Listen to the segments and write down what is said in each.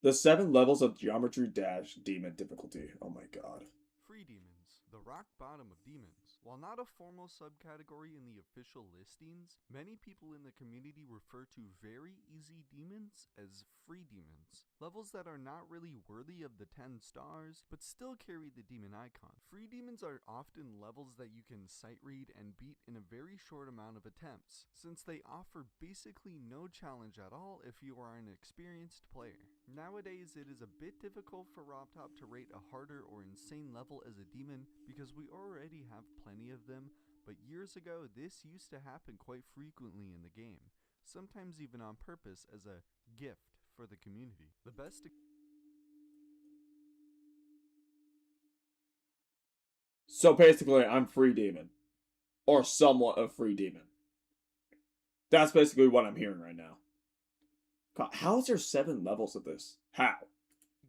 The 7 levels of Geometry Dash Demon difficulty. Oh my god. Free demons, the rock bottom of demons. While not a formal subcategory in the official listings, many people in the community refer to very easy demons as free demons. Levels that are not really worthy of the 10 stars, but still carry the demon icon. Free demons are often levels that you can sight read and beat in a very short amount of attempts, since they offer basically no challenge at all if you are an experienced player. Nowadays, it is a bit difficult for RobTop to rate a harder or insane level as a demon because we already have plenty of them, but years ago this used to happen quite frequently in the game, sometimes even on purpose as a gift for the community. The best So basically, I'm free demon. Or somewhat of free demon. That's basically what I'm hearing right now. God, how is there 7 levels of this? How?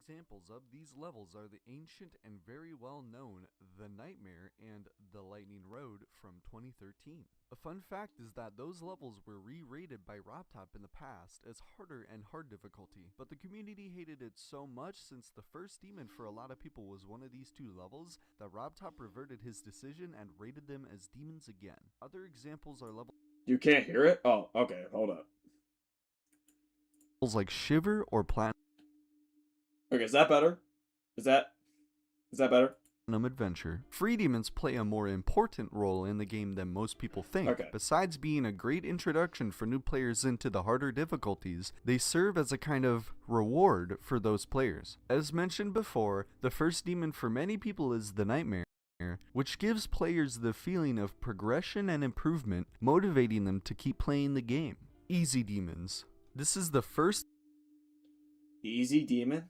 examples of these levels are the ancient and very well known The Nightmare and The Lightning Road from 2013. A fun fact is that those levels were re-rated by RobTop in the past as harder and hard difficulty, but the community hated it so much since the first demon for a lot of people was one of these 2 levels that RobTop reverted his decision and rated them as demons again. Other examples are levels You can't hear it? Oh, okay, hold up. like Shiver or Platinum Okay, is that better? Is that better? Adventure. Free demons play a more important role in the game than most people think. Okay. Besides being a great introduction for new players into the harder difficulties, they serve as a kind of reward for those players. As mentioned before, the first demon for many people is the Nightmare, which gives players the feeling of progression and improvement, motivating them to keep playing the game. Easy demons. This is the first Easy demon?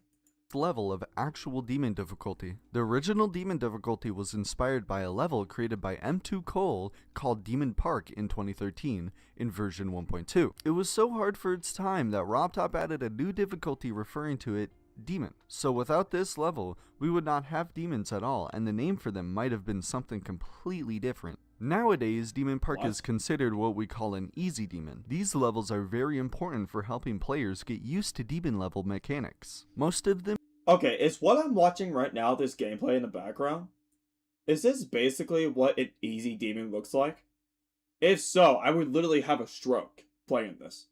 level of actual demon difficulty. The original demon difficulty was inspired by a level created by M2 Cole called Demon Park in 2013 in version 1.2. It was so hard for its time that RobTop added a new difficulty referring to it demon. So without this level, we would not have demons at all, and the name for them might have been something completely different. Nowadays, Demon Park is considered what we call an easy demon. These levels are very important for helping players get used to demon level mechanics. Most of them Okay, is what I'm watching right now, this gameplay in the background, is this basically what an easy demon looks like? If so, I would literally have a stroke playing this.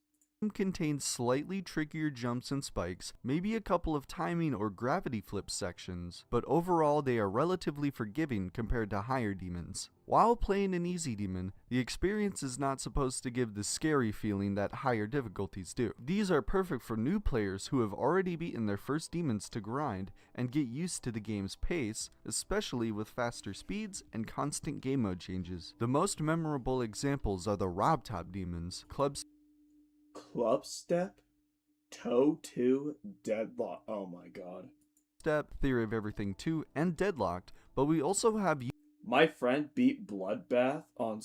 contain slightly trickier jumps and spikes, maybe a couple of timing or gravity flip sections, but overall they are relatively forgiving compared to higher demons. While playing an easy demon, the experience is not supposed to give the scary feeling that higher difficulties do. These are perfect for new players who have already beaten their first demons to grind and get used to the game's pace, especially with faster speeds and constant game mode changes. The most memorable examples are the RobTop demons, Club Step? Toe 2? Deadlock. Oh my god. Step, Theory of Everything 2, and Deadlocked, but we also have My friend beat Bloodbath on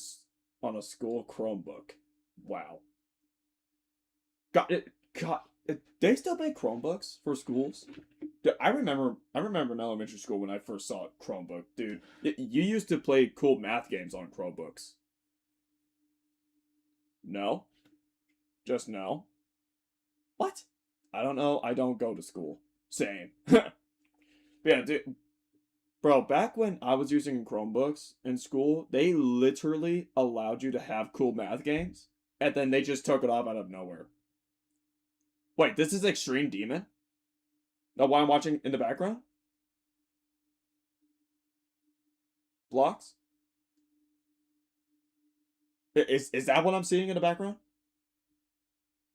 a school Chromebook. Wow. They still make Chromebooks for schools? Dude, I remember in elementary school when I first saw a Chromebook. Dude, you used to play cool math games on Chromebooks. No? Just no? What? I don't know. I don't go to school. Same. Yeah, dude. Bro, back when I was using Chromebooks in school, they literally allowed you to have cool math games, and then they just took it off out of nowhere. Wait, this is Extreme Demon? Now, what I'm watching in the background? Blocks? Is that what I'm seeing in the background?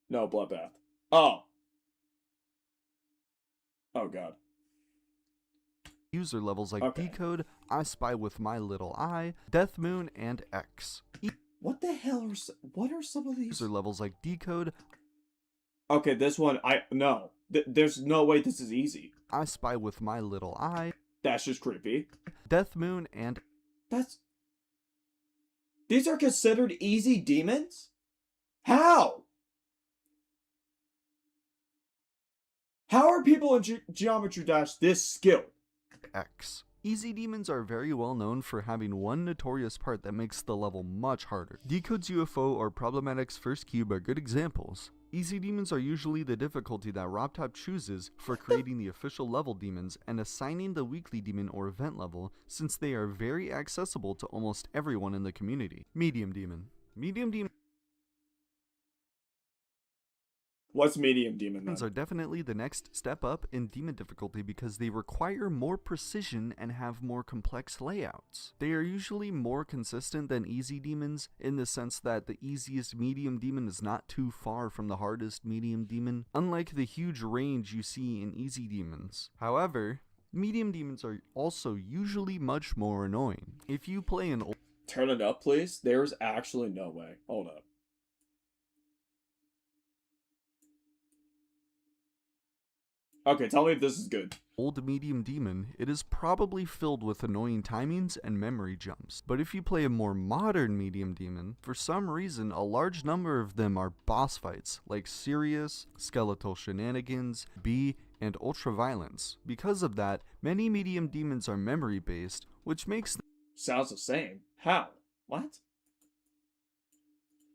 No, Bloodbath. Oh. Oh, God. user levels like Okay. Decode, I Spy with My Little Eye, Death Moon, and X. What the hell what are some of these? User levels like Decode, Okay, this one, no. There's no way this is easy. I Spy with My Little Eye, That's just creepy. Death Moon, and These are considered easy demons? How? How are people in Geometry Dash this skilled? X. Easy demons are very well known for having one notorious part that makes the level much harder. Decode's UFO or Problematic's First Cube are good examples. Easy demons are usually the difficulty that RobTop chooses for creating the official level demons and assigning the weekly demon or event level, since they are very accessible to almost everyone in the community. Medium demon. Medium demons What's medium demon then? are definitely the next step up in demon difficulty because they require more precision and have more complex layouts. They are usually more consistent than easy demons in the sense that the easiest medium demon is not too far from the hardest medium demon, unlike the huge range you see in easy demons. However, medium demons are also usually much more annoying. If you play an Turn it up, please. There's actually no way. Hold up. Okay, tell me if this is good. old medium demon, it is probably filled with annoying timings and memory jumps. But if you play a more modern medium demon, for some reason a large number of them are boss fights, like Sirius, Skeletal Shenanigans, B, and Ultraviolence. Because of that, many medium demons are memory based, which makes Sounds the same. How? What?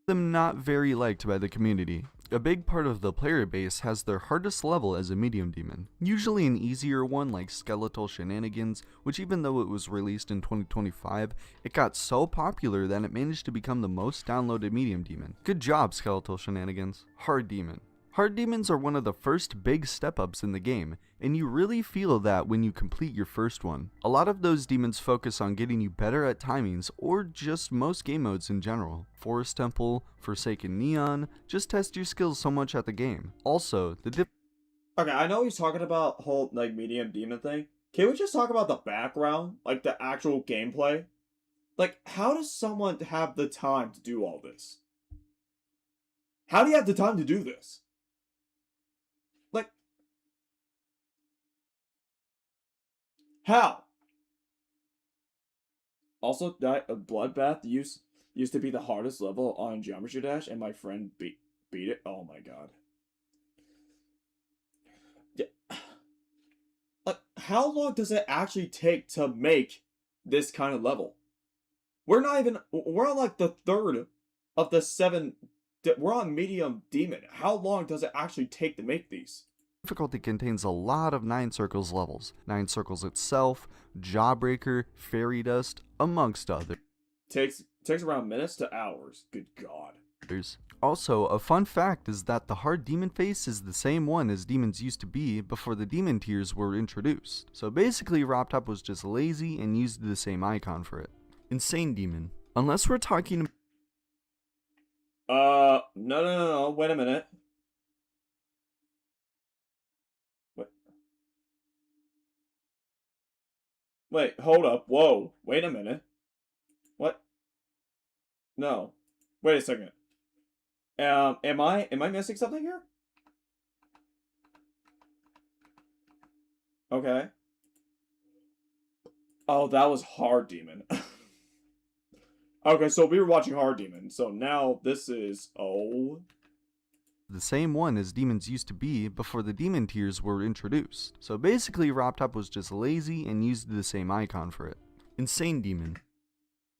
them not very liked by the community. A big part of the player base has their hardest level as a medium demon, usually an easier one like Skeletal Shenanigans, which even though it was released in 2025, it got so popular that it managed to become the most downloaded medium demon. Good job, Skeletal Shenanigans. Hard demon. Hard demons are one of the first big step-ups in the game, and you really feel that when you complete your first one. A lot of those demons focus on getting you better at timings, or just most game modes in general. Forest Temple, Forsaken Neon, just test your skills so much at the game. Also, the Okay, I know he's talking about whole, like, medium demon thing. Can we just talk about the background? Like, the actual gameplay? Like, how does someone have the time to do all this? How do you have the time to do this? Like, how? Also, that Bloodbath used to be the hardest level on Geometry Dash, and my friend beat it. Oh my god. Yeah. Like, how long does it actually take to make this kind of level? We're on like the third of the 7. We're on medium demon. How long does it actually take to make these? difficulty contains a lot of 9 Circles levels. 9 Circles itself, Jawbreaker, Fairy Dust, amongst others. Takes around minutes to hours. Good god. Also, a fun fact is that the hard demon face is the same one as demons used to be before the demon tiers were introduced. So basically, RobTop was just lazy and used the same icon for it. Insane demon. Unless we're talking No, wait a minute. What? Wait, hold up. Whoa, wait a minute. What? No. Wait a second. Am I missing something here? Okay. Oh, that was Hard Demon. Okay, so we were watching Hard Demon, so now this is... Oh... the same one as demons used to be before the demon tiers were introduced. So basically, RobTop was just lazy and used the same icon for it. Insane demon.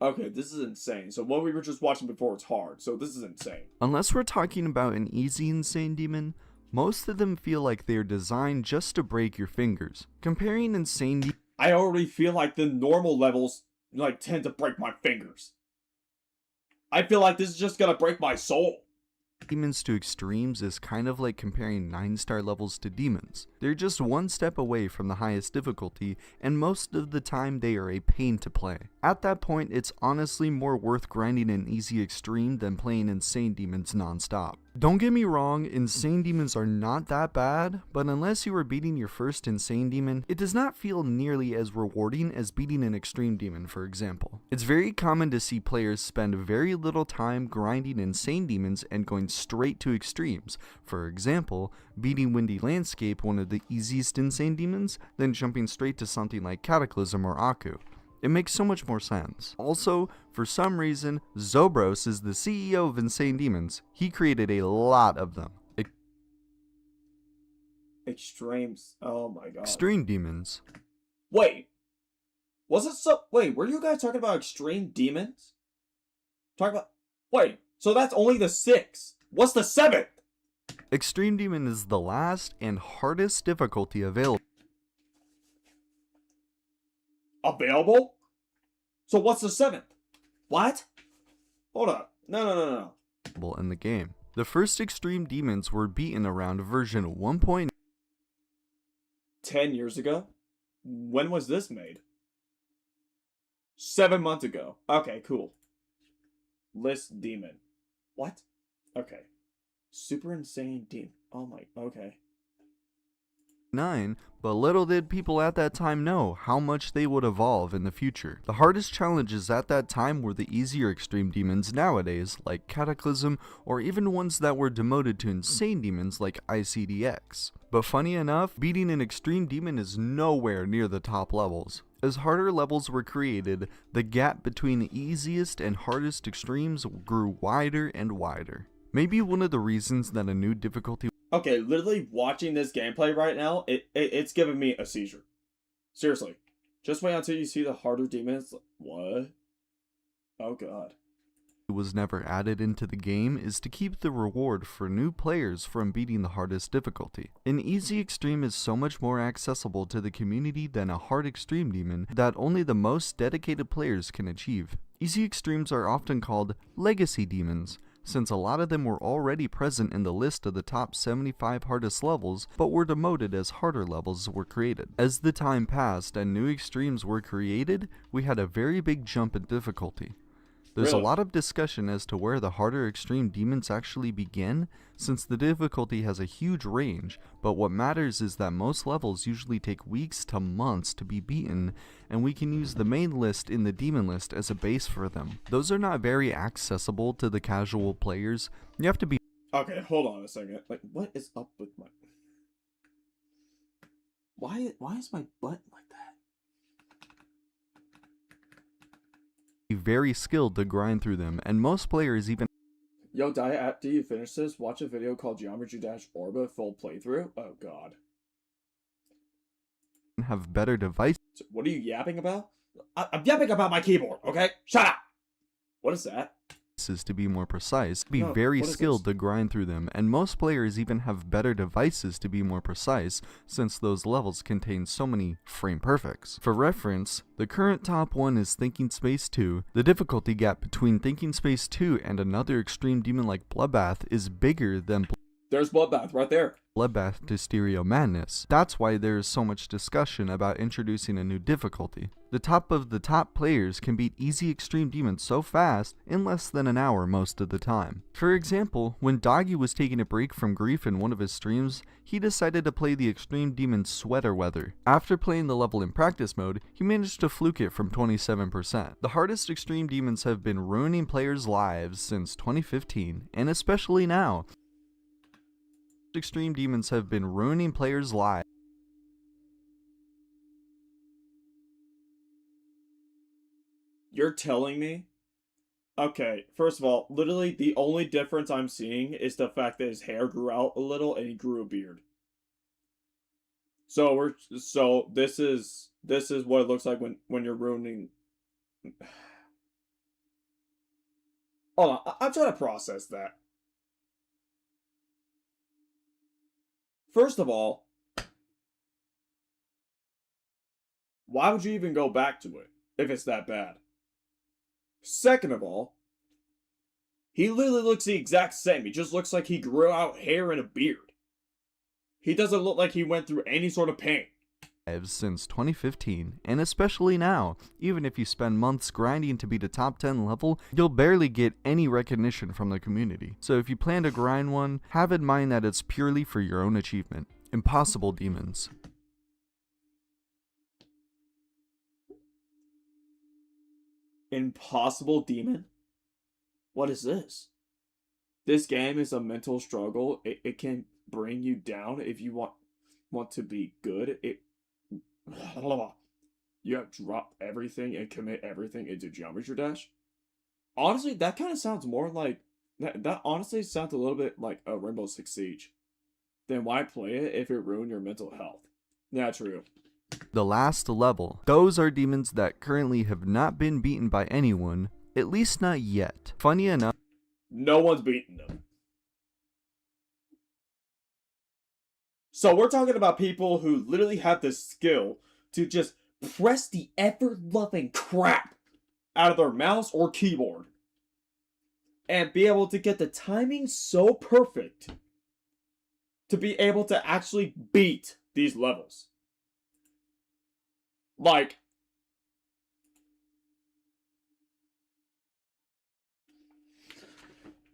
Okay, this is insane. So what we were just watching before was hard, so this is insane. Unless we're talking about an easy insane demon, most of them feel like they're designed just to break your fingers. Comparing insane I already feel like the normal levels, like, tend to break my fingers. I feel like this is just gonna break my soul. demons to extremes is kind of like comparing 9-star levels to demons. They're just one step away from the highest difficulty, and most of the time they are a pain to play. At that point, it's honestly more worth grinding an easy extreme than playing insane demons non-stop. Don't get me wrong, insane demons are not that bad, but unless you are beating your first insane demon, it does not feel nearly as rewarding as beating an extreme demon, for example. It's very common to see players spend very little time grinding insane demons and going straight to extremes. For example, beating Windy Landscape, one of the easiest insane demons, then jumping straight to something like Cataclysm or Aku. It makes so much more sense. Also, for some reason, Zobros is the CEO of Insane Demons. He created a lot of them. Extremes. Oh my god. Extreme Demons. Wait. Was it so... Wait, were you guys talking about extreme demons? Talking about... Wait, so that's only the 6. What's the 7th? Extreme Demon is the last and hardest difficulty available Available? So what's the 7th? What? Hold up. No. in the game. The first Extreme Demons were beaten around version 1.9. 10 years ago? When was this made? 7 months ago. Okay, cool. List demon. What? Okay. Super insane demon. Oh my, okay. But little did people at that time know how much they would evolve in the future. The hardest challenges at that time were the easier Extreme Demons nowadays, like Cataclysm, or even ones that were demoted to insane demons like ICDX. But funny enough, beating an Extreme Demon is nowhere near the top levels. As harder levels were created, the gap between the easiest and hardest extremes grew wider and wider. Maybe one of the reasons that a new difficulty Okay, literally watching this gameplay right now, it's giving me a seizure. Seriously. Just wait until you see the harder demons. What? Oh god. was never added into the game is to keep the reward for new players from beating the hardest difficulty. An easy extreme is so much more accessible to the community than a hard extreme demon that only the most dedicated players can achieve. Easy extremes are often called legacy demons, since a lot of them were already present in the list of the top 75 hardest levels, but were demoted as harder levels were created. As the time passed and new extremes were created, we had a very big jump in difficulty. There's a lot of discussion as to where the harder extreme demons actually begin, since the difficulty has a huge range, but what matters is that most levels usually take weeks to months to be beaten, and we can use the main list in the demon list as a base for them. Those are not very accessible to the casual players. You have to be Okay, hold on a second. Like, what is up with my... Why is my butt like that? very skilled to grind through them, and most players even Yo, Diet, after you finish this, watch a video called Geometry Dash Orba full playthrough. Oh god. have better devices What are you yapping about? I'm yapping about my keyboard, okay? Shut up! What is that? to be more precise, No, very what is skilled this? to grind through them, and most players even have better devices to be more precise, since those levels contain so many frame perfects. For reference, the current top one is Thinking Space 2. The difficulty gap between Thinking Space 2 and another extreme demon like Bloodbath is bigger than There's Bloodbath right there. Bloodbath to Stereo Madness. That's why there is so much discussion about introducing a new difficulty. The top of the top players can beat easy extreme demons so fast in less than an hour most of the time. For example, when Doggy was taking a break from grief in one of his streams, he decided to play the extreme demon Sweater Weather. After playing the level in practice mode, he managed to fluke it from 27%. The hardest extreme demons have been ruining players' lives since 2015, and especially now. Extreme demons have been ruining players' lives. You're telling me? Okay, first of all, literally the only difference I'm seeing is the fact that his hair grew out a little and he grew a beard. So this is what it looks like when you're ruining. Hold on, I'm trying to process that. First of all, why would you even go back to it if it's that bad? Second of all, he literally looks the exact same. He just looks like he grew out hair and a beard. He doesn't look like he went through any sort of pain. Since 2015, and especially now, even if you spend months grinding to beat a top 10 level, you'll barely get any recognition from the community. So if you plan to grind one, have in mind that it's purely for your own achievement. Impossible Demons. Impossible Demon? What is this? This game is a mental struggle. It can bring you down if you want to be good. You have to drop everything and commit everything into Geometry Dash. Honestly, that kind of sounds more like that honestly sounds a little bit like a Rainbow Six Siege. Then why play it if it ruined your mental health? Yeah, true. The last level. Those are demons that currently have not been beaten by anyone, at least not yet. Funny enough, No one's beaten them. So we're talking about people who literally have the skill to just press the ever-loving crap out of their mouse or keyboard and be able to get the timing so perfect to be able to actually beat these levels. Like,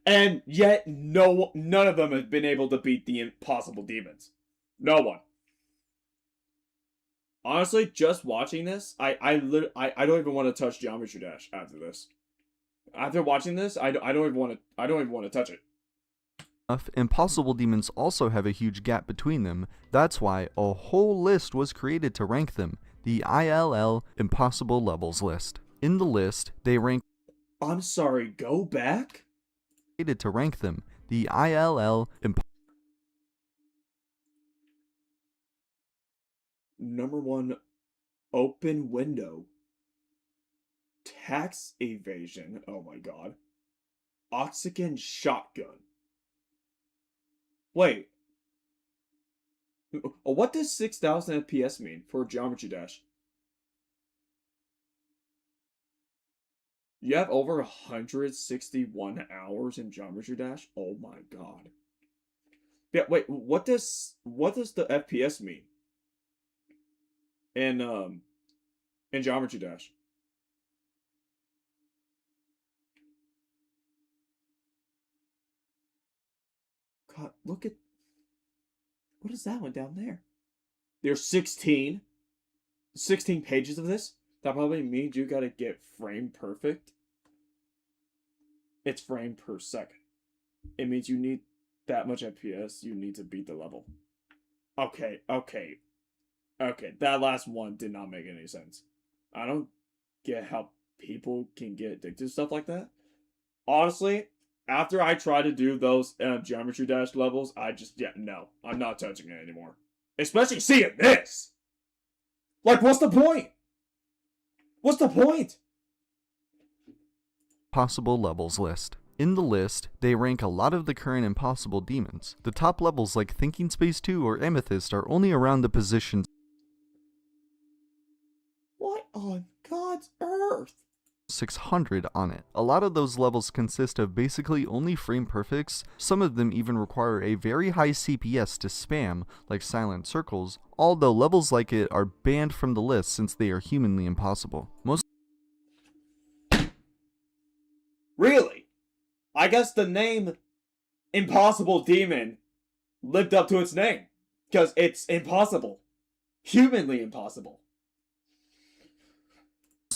and yet none of them have been able to beat the impossible demons. No one. Honestly, just watching this, I don't even want to touch Geometry Dash after this. After watching this, I don't even want to touch it. Impossible demons also have a huge gap between them. That's why a whole list was created to rank them, the ILL Impossible Levels list. In the list, they rank I'm sorry, go back? to rank them, the ILL Number 1, open window. Tax evasion, oh my god. Oxygen shotgun. Wait. What does 6,000 FPS mean for Geometry Dash? You have over 161 hours in Geometry Dash? Oh my god. Yeah, wait, what does the FPS mean? In Geometry Dash? God, look at what is that one down there? There's 16 pages of this. That probably means you gotta get frame perfect. It's frame per second. It means you need that much FPS, you need to beat the level. Okay. That last one did not make any sense. I don't get how people can get addicted to stuff like that. Honestly, after I try to do those Geometry Dash levels, no, I'm not touching it anymore. Especially seeing this! Like, what's the point? What's the point? Impossible Levels list. In the list, they rank a lot of the current impossible demons. The top levels like Thinking Space 2 or Amethyst are only around the position What on God's earth? 600 on it. A lot of those levels consist of basically only frame perfects, some of them even require a very high CPS to spam, like Silent Circles, although levels like it are banned from the list since they are humanly impossible. Most Really? I guess the name Impossible Demon lived up to its name. Because it's impossible. Humanly impossible.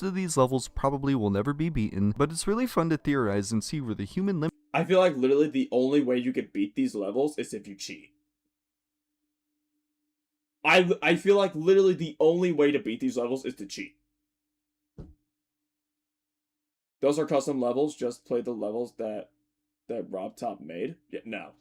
of these levels probably will never be beaten, but it's really fun to theorize and see where the human limit I feel like literally the only way you could beat these levels is if you cheat. I feel like literally the only way to beat these levels is to cheat. Those are custom levels, just play the levels that Rob Top made. Yeah, no.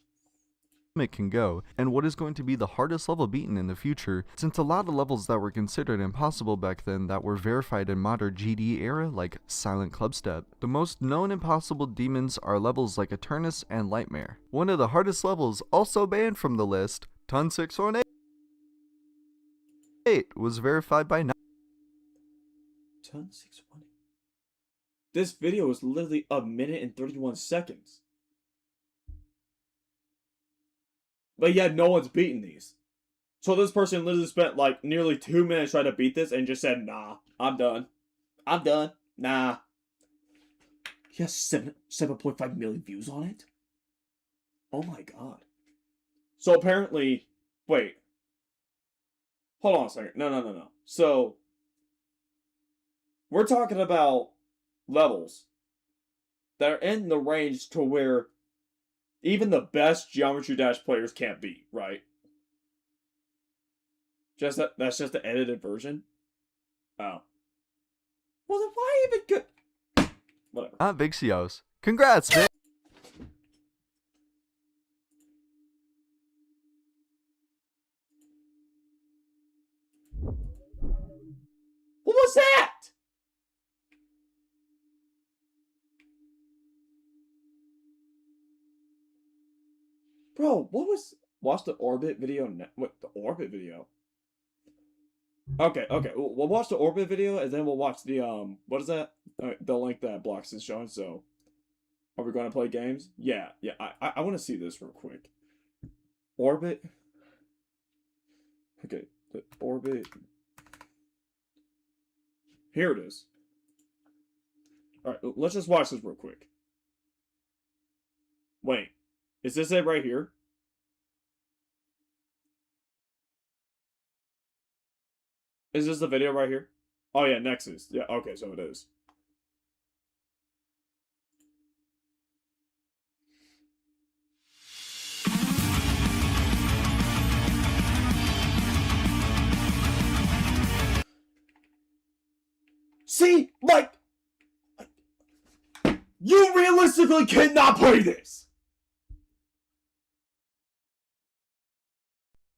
can go, and what is going to be the hardest level beaten in the future, since a lot of levels that were considered impossible back then that were verified in modern GD era, like Silent Clubstep. The most known impossible demons are levels like Eternus and Lightmare. One of the hardest levels, also banned from the list, Ton 618, was verified by Ton 620. This video is literally a minute and 31 seconds. But yet no one's beaten these. So this person literally spent like nearly 2 minutes trying to beat this and just said, nah, I'm done. I'm done. Nah. He has 7.5 million views on it? Oh my god. So apparently, wait. Hold on a second. No. So, we're talking about levels that are in the range to where even the best Geometry Dash players can't beat, right? That's just the edited version? Oh. Well, then why even good? Whatever. Vixios. Congrats, man! What was that? Bro, what was... Watch the Orbit video. What, the Orbit video? Okay, okay. We'll watch the Orbit video, and then we'll watch the, what is that? The link that Blocks is showing, so. Are we going to play games? Yeah, yeah. I want to see this real quick. Orbit. Okay, the Orbit. Here it is. Alright, let's just watch this real quick. Wait, is this it right here? Is this the video right here? Oh yeah, Nexus. Yeah, okay, so it is. See? Like, you realistically cannot play this!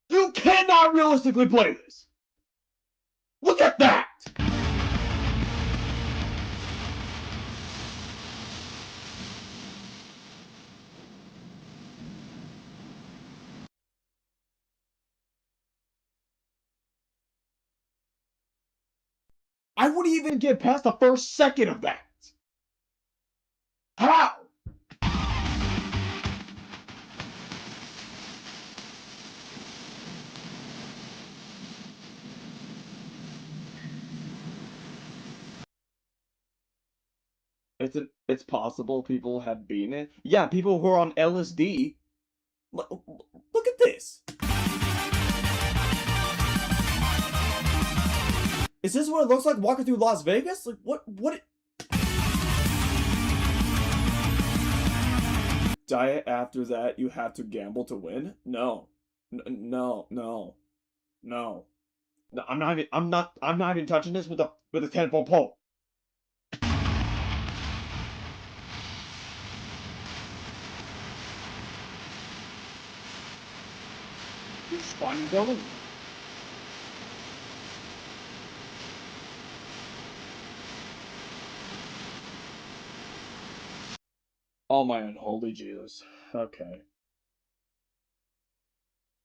You cannot realistically play this! Look at that! I wouldn't even get past the first second of that! How? It's possible people have beaten it. Yeah, people who are on LSD. Look at this. Is this what it looks like walking through Las Vegas? Like what? Diet after that you have to gamble to win? No. No. I'm not even touching this with a 10-foot pole. It's fun going. Oh my unholy Jesus. Okay.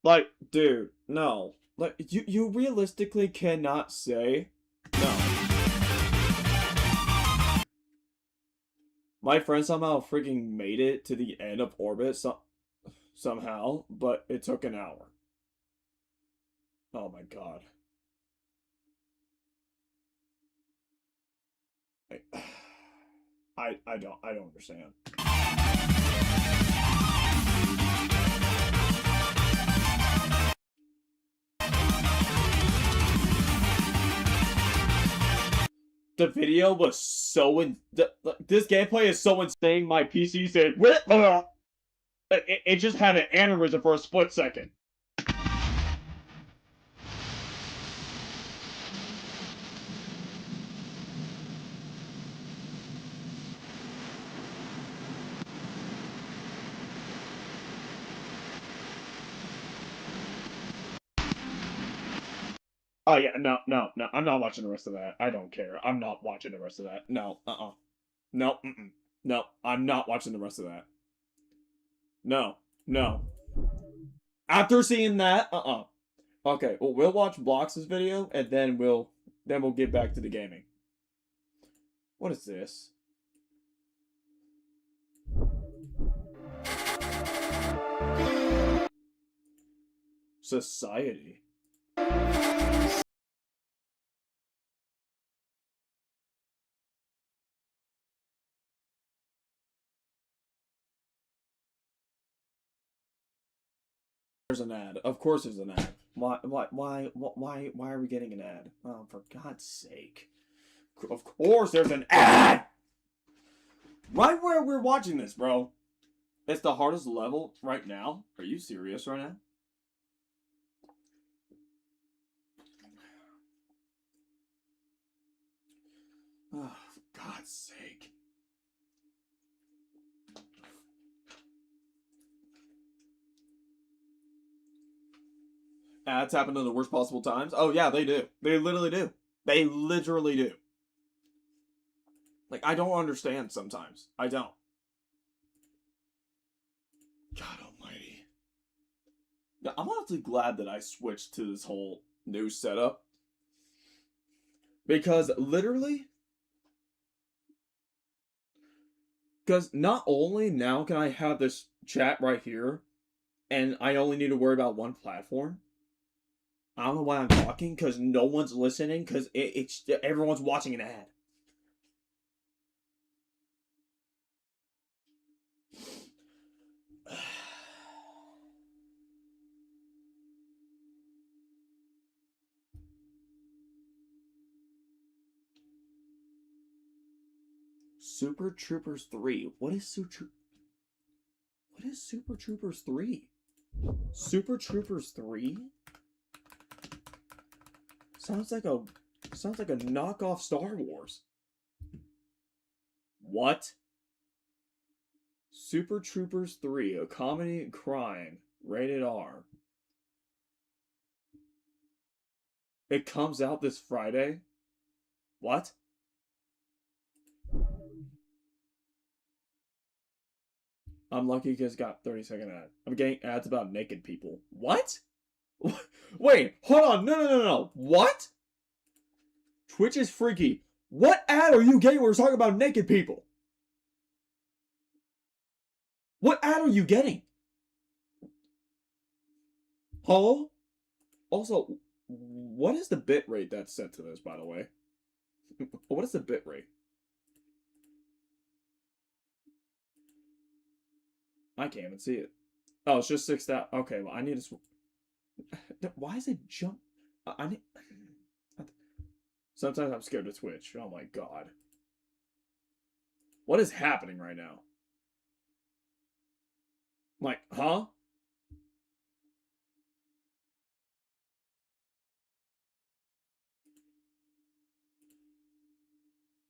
Like, dude, no. Like, you realistically cannot say no. My friend somehow freaking made it to the end of orbit somehow, but it took an hour. Oh my god. I don't understand. The video was so this gameplay is so insane. My PC said, it just had an aneurysm for a split second. Oh yeah, no. I'm not watching the rest of that. I don't care. I'm not watching the rest of that. No, no, no. I'm not watching the rest of that. No. After seeing that, Okay, well, we'll watch Blocks' video, and then we'll get back to the gaming. What is this? Society. There's an ad. Of course there's an ad. Why are we getting an ad? Oh, for God's sake. Of course there's an ad! Right where we're watching this, bro. It's the hardest level right now. Are you serious right now? Oh, for God's sake. Ads happen in the worst possible times? Oh, yeah, they do. They literally do. They literally do. Like, I don't understand sometimes. I don't. God almighty. Now, I'm honestly glad that I switched to this whole new setup. Because literally, because not only now can I have this chat right here, and I only need to worry about one platform. I don't know why I'm talking, because no one's listening, because it's everyone's watching an ad. Super Troopers 3. What is Super Troopers 3? Super Troopers 3? Sounds like a knockoff Star Wars. What? Super Troopers 3, a comedy and crime, rated R. It comes out this Friday? What? I'm lucky because got 30-second ad. I'm getting ads about naked people. What? Wait, hold on. No. What? Twitch is freaky. What ad are you getting where we're talking about naked people? What ad are you getting? Hello? Also, what is the bit rate that's set to this, by the way? What is the bit rate? I can't even see it. Oh, it's just 6,000. Okay, well, I need to... Why is it jump? I need... Sometimes I'm scared to Twitch. Oh my god. What is happening right now? Like, huh?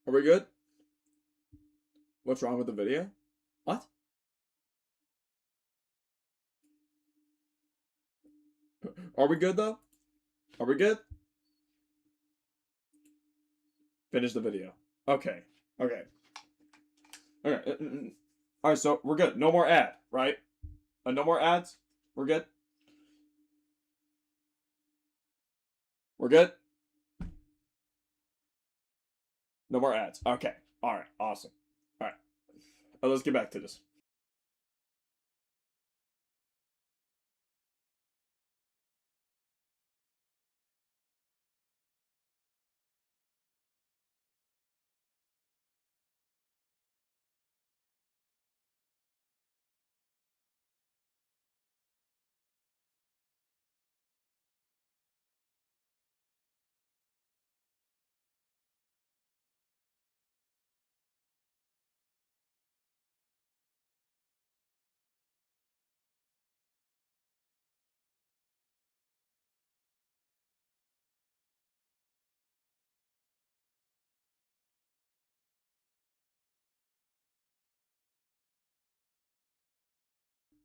Are we good? What's wrong with the video? What? Are we good, though? Are we good? Finish the video. Okay. Okay. Alright, so we're good. No more ad, right? No more ads? We're good? We're good? No more ads. Okay. Alright, awesome. Alright. Let's get back to this.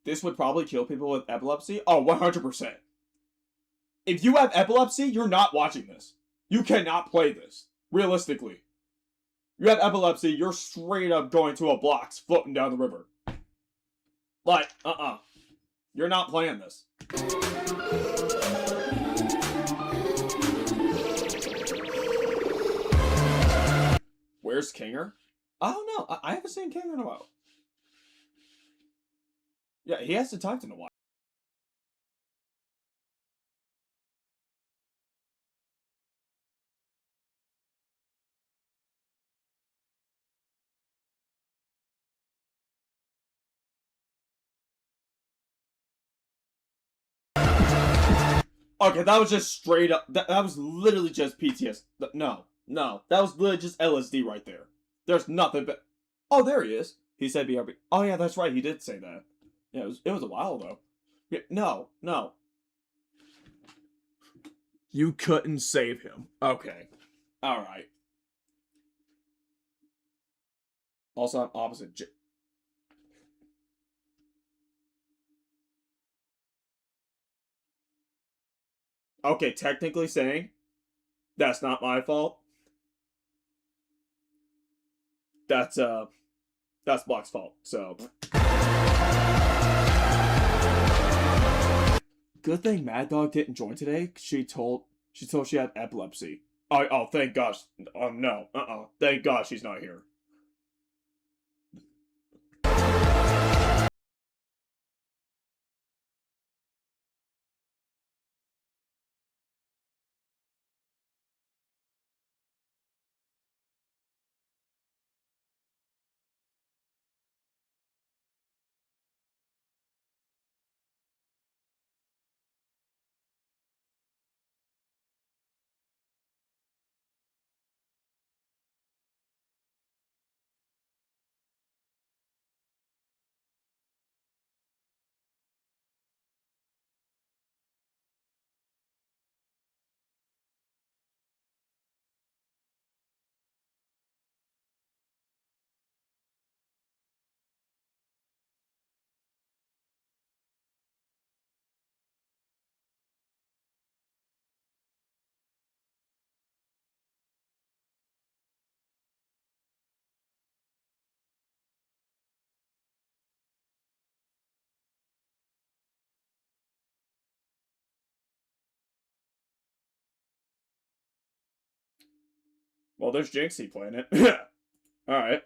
This would probably kill people with epilepsy. Oh, 100%. If you have epilepsy, you're not watching this. You cannot play this. Realistically. You have epilepsy, you're straight up going to a blocks floating down the river. Like, You're not playing this. Where's Kinger? I don't know. I haven't seen Kinger in a while. Yeah, he hasn't talked in a while. Okay, that was just straight up. That was literally just PTSD. No. That was literally just LSD right there. There's nothing but. Oh, there he is. He said BRB. Oh, yeah, that's right. He did say that. Yeah, it was a while ago. Yeah, no. You couldn't save him. Okay. Alright. Also, I'm opposite. Okay, technically saying that's not my fault. That's Block's fault. So good thing Mad Dog didn't join today. She told she had epilepsy. Oh, thank gosh. Oh no. Thank God she's not here. Well, there's Jinxie playing it. All right.